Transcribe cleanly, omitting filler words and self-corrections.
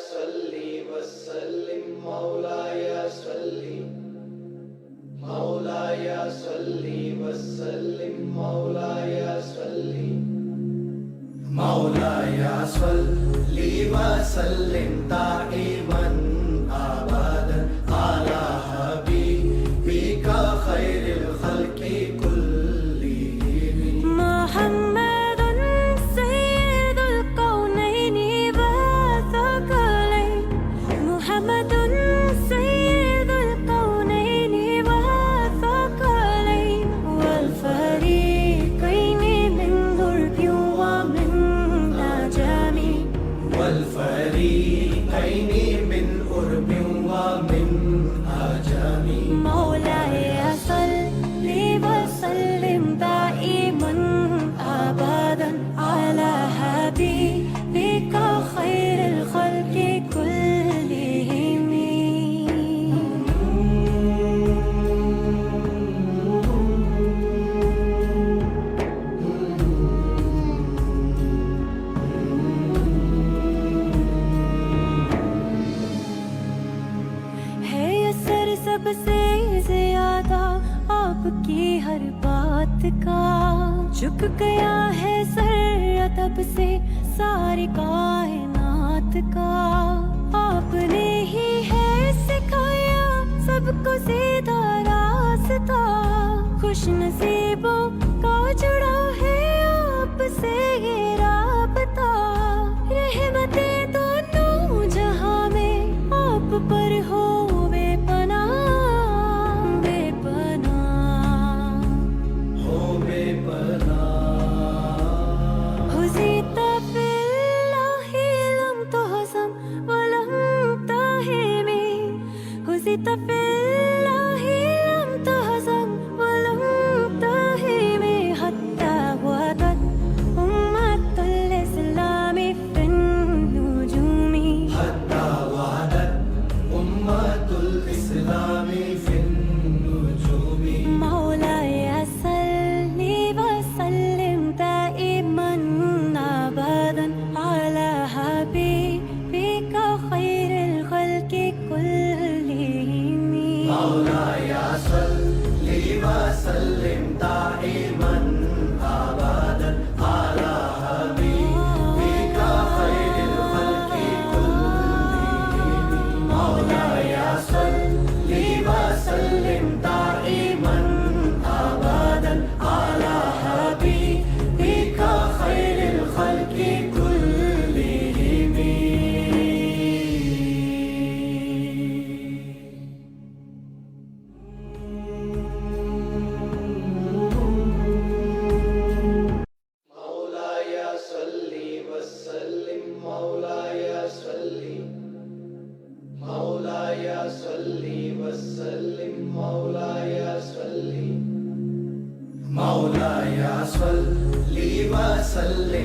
صلی وسلم مولاي صلی مولاي صلی وسلم مولاي صلی مولاي صلی وسلم دائما ابدا على حبيبك خير الخلق كلهم محمد سيد الكونين والثقلين محمد سيد الكونين والثقلين والفريقين من غرب ومن عجم والفريقين من قرب ومن عجم مولاي صل وسلم دائما ابدا على حبيبك خير الخلق كلهم ہے اثر سب سے زیادہ آپ کی ہر بات کا جھک گیا ہے سر ادب سے ساری کائنات کا آپ نے ہی ہے سکھایا سب کو سیدھا راستہ خوش نصیبوں کا جڑا ہے آپ سے یہ رابطہ رحمتیں دونوں جہاں میں آپ پر ہو بے پناہ بے پناہ ہو بے پناہ حزیت فی اللہ لم تحزن ولم تہمی حزیت فی اللہ لم تحزن ولم تہمی حتی وعدت امت الاسلام فی النجوم حتى وعدت أمة الإسلام في النجوم مولاي صل وسلم دائما ابدا على حبيبك خير الخلق كلهم مولاي صلي وسلم دائما أبدا على حبيبك خير الخلق كلهم مولاي صلي وسلم دائما أبدا على حبيبك خير الخلق كلهم مولاي صلي وسلم مولاي صلي مولاي صلي وسلم مولاي صلي مولاي صلي وسلم